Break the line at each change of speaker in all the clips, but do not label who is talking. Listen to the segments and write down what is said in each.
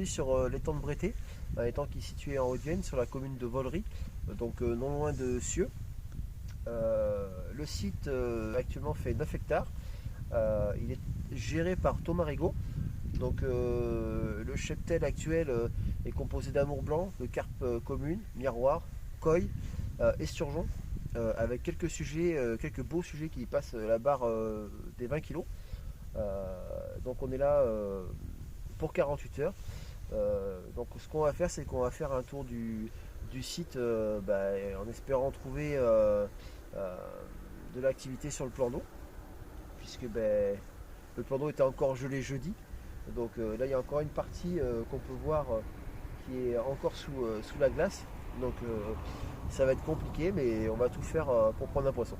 aujourd'hui sur l'étang de Brété, un étang qui est situé en Haute-Vienne, sur la commune de Vollery, donc non loin de Cieux. Le site actuellement fait 9 hectares. Il est géré par Thomas Rigaud. Donc le cheptel actuel est composé d'amour blanc, de carpe commune, miroir, koi, esturgeon, avec quelques beaux sujets qui passent la barre des 20 kilos. Donc on est là pour 48 heures. Donc ce qu'on va faire, c'est qu'on va faire un tour du site en espérant trouver euh, de l'activité sur le plan d'eau, puisque le plan d'eau était encore gelé jeudi. Donc là, il y a encore une partie qu'on peut voir qui est encore sous la glace. Donc ça va être compliqué, mais on va tout faire pour prendre un poisson.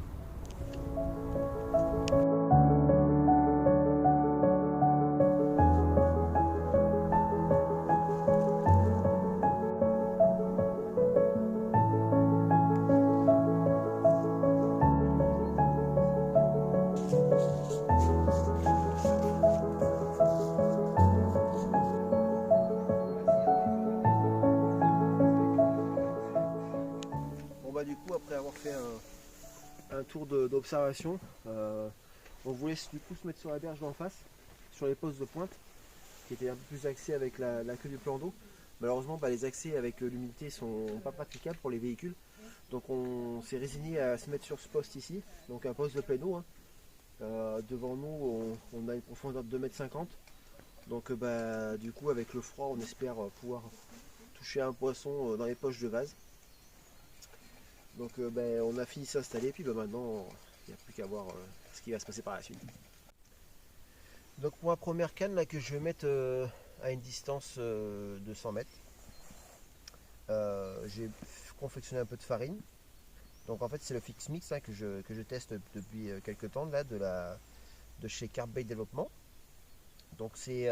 Bon bah du coup, après avoir fait un tour d'observation, on voulait du coup se mettre sur la berge d'en face, sur les postes de pointe, qui étaient un peu plus axés avec la queue du plan d'eau. Malheureusement, les accès avec l'humidité sont pas praticables pour les véhicules. Donc on s'est résigné à se mettre sur ce poste ici, donc un poste de plein eau. Devant nous, on a une profondeur de 2,50 m. Donc du coup, avec le froid, on espère pouvoir toucher un poisson dans les poches de vase. Donc on a fini de s'installer, puis maintenant, il n'y a plus qu'à voir ce qui va se passer par la suite. Donc pour la première canne là, que je vais mettre à une distance de 100 mètres, j'ai confectionné un peu de farine. Donc en fait c'est le Fix Mix que je teste depuis quelques temps là, de chez Carp Bait Développement. Donc c'est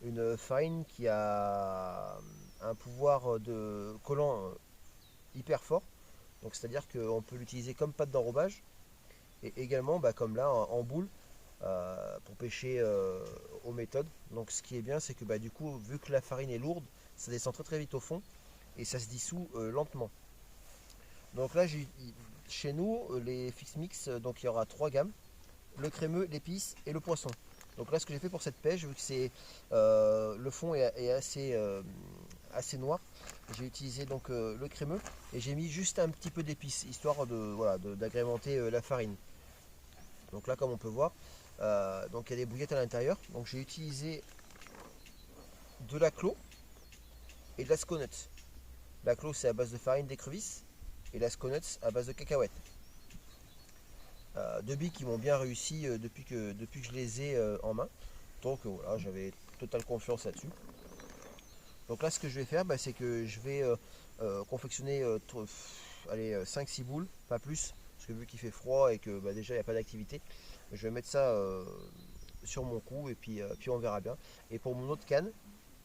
une farine qui a un pouvoir de collant hyper fort. Donc c'est-à-dire qu'on peut l'utiliser comme pâte d'enrobage et également comme là en boule pour pêcher aux méthodes. Donc ce qui est bien, c'est que du coup, vu que la farine est lourde, ça descend très très vite au fond et ça se dissout lentement. Donc là, chez nous, les Fix Mix, donc il y aura trois gammes: le crémeux, l'épice et le poisson. Donc là, ce que j'ai fait pour cette pêche, vu que le fond est assez noir, j'ai utilisé donc le crémeux et j'ai mis juste un petit peu d'épices, histoire d'agrémenter la farine. Donc là, comme on peut voir, donc il y a des bouillettes à l'intérieur. Donc j'ai utilisé de l'Aclo et de la Sconuts. L'Aclo, c'est à base de farine d'écrevisse et la Sconuts à base de cacahuètes. Deux billes qui m'ont bien réussi depuis que je les ai en main. Donc voilà, j'avais totale confiance là-dessus. Donc là, ce que je vais faire, c'est que je vais confectionner 5-6 boules, pas plus, parce que vu qu'il fait froid et que déjà il n'y a pas d'activité, je vais mettre ça sur mon cou et puis on verra bien. Et pour mon autre canne,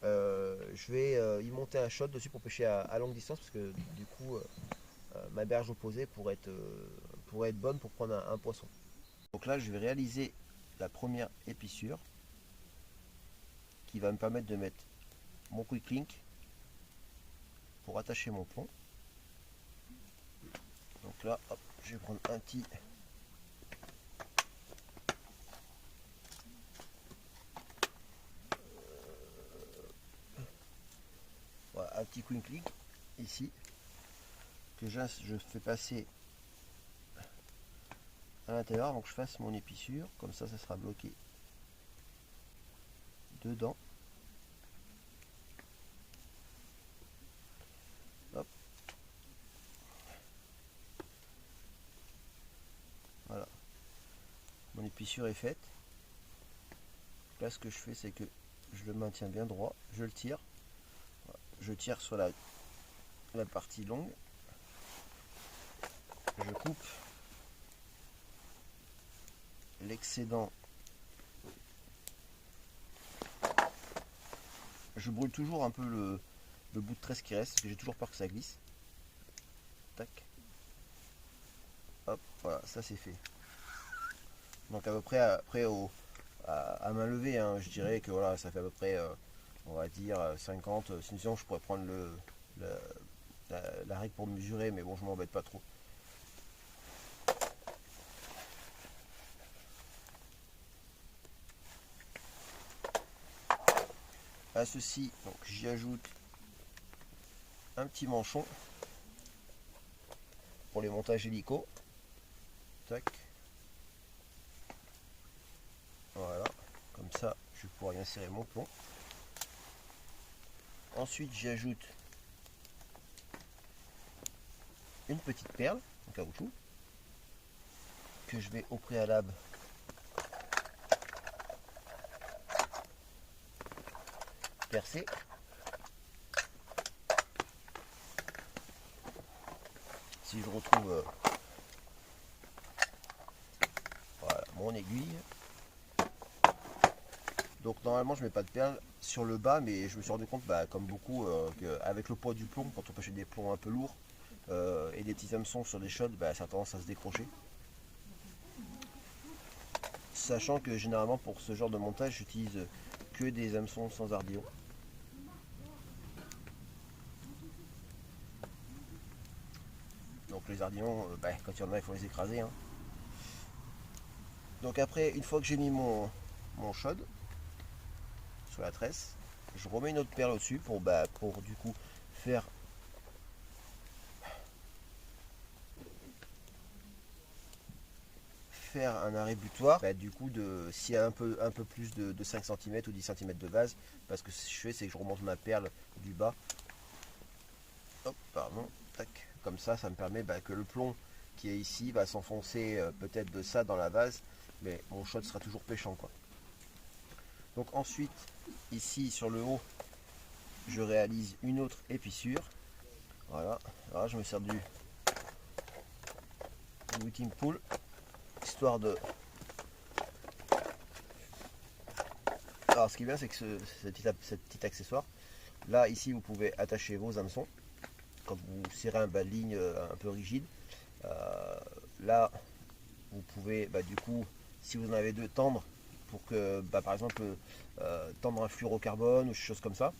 je vais y monter un shot dessus pour pêcher à longue distance, parce que du coup ma berge opposée pourrait être bonne pour prendre un poisson. Donc là, je vais réaliser la première épissure qui va me permettre de mettre mon quick link pour attacher mon pont. Donc là, hop, je vais prendre un petit quick link ici que je fais passer à l'intérieur avant que je fasse mon épissure. Comme ça sera bloqué dedans. Hop. Voilà, mon épissure est faite. Là, ce que je fais, c'est que je le maintiens bien droit, je le tire, je tire sur la partie longue, je coupe l'excédent, je brûle toujours un peu le bout de tresse qui reste, parce que j'ai toujours peur que ça glisse. Tac. Hop, voilà, ça c'est fait. Donc à peu près après à main levée, je dirais que voilà, ça fait à peu près on va dire 50, sinon je pourrais prendre la règle pour mesurer, mais bon, je m'embête pas trop. À ceci, donc j'y ajoute un petit manchon pour les montages hélico. Tac. Voilà, comme ça je vais pouvoir y insérer mon plomb. Ensuite j'y ajoute une petite perle en caoutchouc que je vais au préalable percer. Si je retrouve voilà, mon aiguille. Donc normalement je mets pas de perles sur le bas, mais je me suis rendu compte, comme beaucoup, qu'avec le poids du plomb, quand on pêche des plombs un peu lourds et des petits hameçons sur des shots, ça a tendance à se décrocher. Sachant que généralement pour ce genre de montage j'utilise que des hameçons sans ardillon. Donc les ardillons, quand il y en a, il faut les écraser, hein. Donc après, une fois que j'ai mis mon shot sur la tresse, je remets une autre perle au-dessus pour du coup faire un arrêt butoir, du coup s'il y a un peu plus de 5 cm ou 10 cm de base, parce que ce que je fais c'est que je remonte ma perle du bas. Hop, pardon, tac, comme ça me permet que le plomb qui est ici va s'enfoncer peut-être de ça dans la vase, mais mon shot sera toujours pêchant, quoi. Donc ensuite, ici sur le haut, je réalise une autre épissure. Voilà, alors je me sers du whipping pool, histoire de... Alors ce qui est bien, c'est que ce petit accessoire, là ici vous pouvez attacher vos hameçons quand vous serrez un bas de ligne un peu rigide. Là vous pouvez du coup, si vous en avez deux, tendre pour que par exemple tendre un fluorocarbone ou des choses comme ça.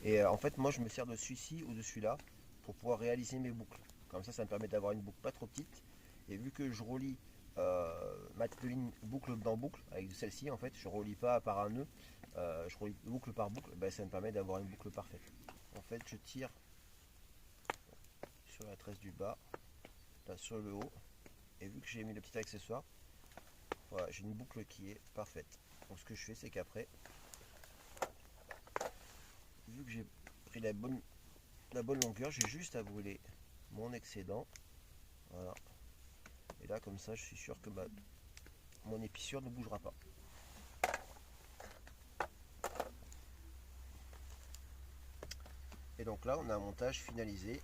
Et en fait moi je me sers de celui-ci ou de celui-là pour pouvoir réaliser mes boucles. Comme ça me permet d'avoir une boucle pas trop petite. Et vu que je relie ma ligne boucle dans boucle avec celle-ci, en fait je relie pas par un nœud, je relie boucle par boucle, ça me permet d'avoir une boucle parfaite. En fait je tire sur la tresse du bas, là sur le haut, et vu que j'ai mis le petit accessoire, voilà, j'ai une boucle qui est parfaite. Donc ce que je fais c'est qu'après, vu que j'ai pris la bonne longueur, j'ai juste à brûler mon excédent. Voilà. Et là comme ça je suis sûr que mon épissure ne bougera pas. Et donc là on a un montage finalisé.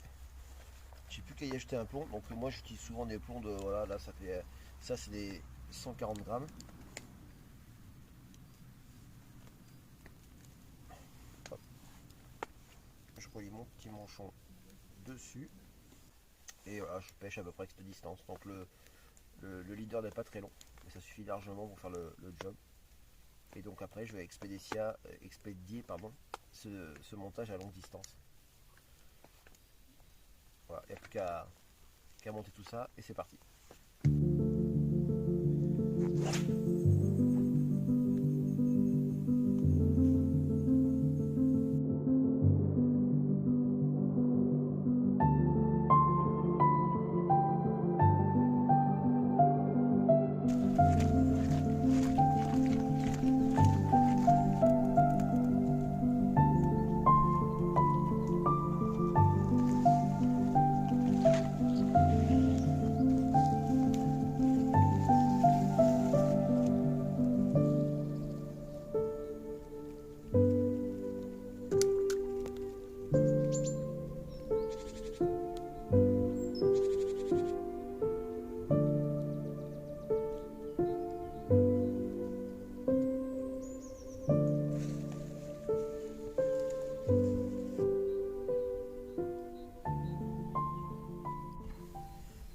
J'ai plus qu'à y acheter un plomb. Donc moi j'utilise souvent des plombs de, voilà, là ça c'est des 140 grammes. Hop. Je relie mon petit manchon dessus et voilà, je pêche à peu près à cette distance. Donc le leader n'est pas très long, mais ça suffit largement pour faire le job. Et donc après je vais expédier ce montage à longue distance. Voilà, il n'y a plus qu'à monter tout ça et c'est parti.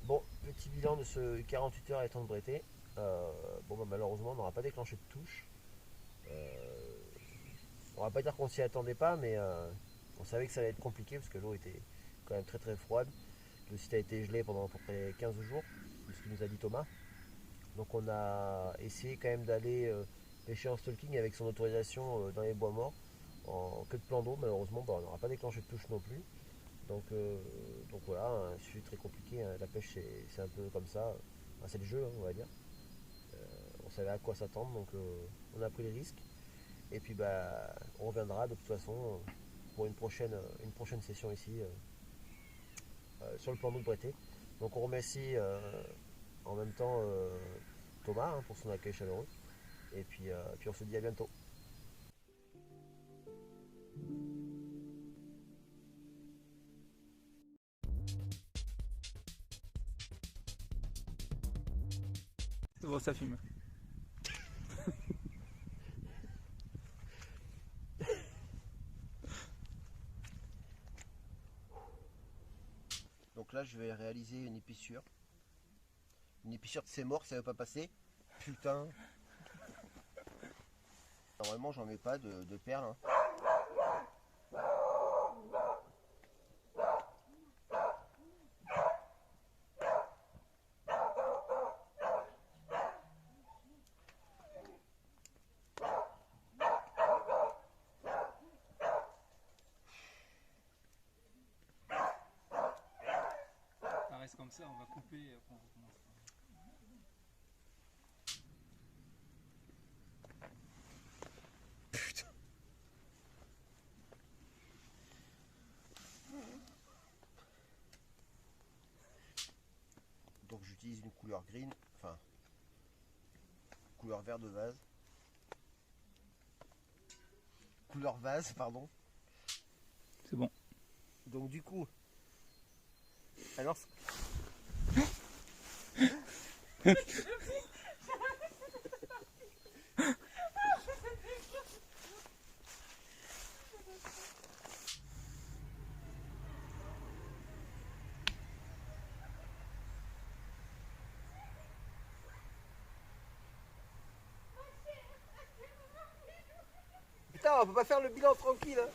Bon, petit bilan de ce 48 heures étant de Brété. Malheureusement on n'aura pas déclenché de touche. On va pas dire qu'on s'y attendait pas, mais on savait que ça allait être compliqué parce que l'eau était quand même très très froide. Le site a été gelé pendant à peu près 15 jours, c'est ce que nous a dit Thomas. Donc on a essayé quand même d'aller pêcher en stalking avec son autorisation dans les bois morts en queue de plan d'eau. Malheureusement, on n'aura pas déclenché de touche non plus. Donc, donc voilà, un sujet très compliqué, hein. La pêche c'est un peu comme ça. Enfin, c'est le jeu, hein, on va dire. On savait à quoi s'attendre, donc on a pris les risques. Et puis bah, on reviendra de toute façon pour une prochaine session ici sur le plan d'eau de Breté. Donc on remercie en même temps Thomas hein, pour son accueil chaleureux. Et puis on se dit à bientôt.
Bon, ça fume.
Donc là je vais réaliser une épissure. Une épissure de c'est mort, ça ne veut pas passer. Putain. Normalement j'en mets pas de perles. Hein.
Ça reste comme ça, on va couper et après on recommence.
Donc j'utilise une couleur green, enfin couleur vert de vase. Couleur vase, pardon.
C'est bon.
Donc du coup, alors putain, on peut pas faire le bilan tranquille. Hein.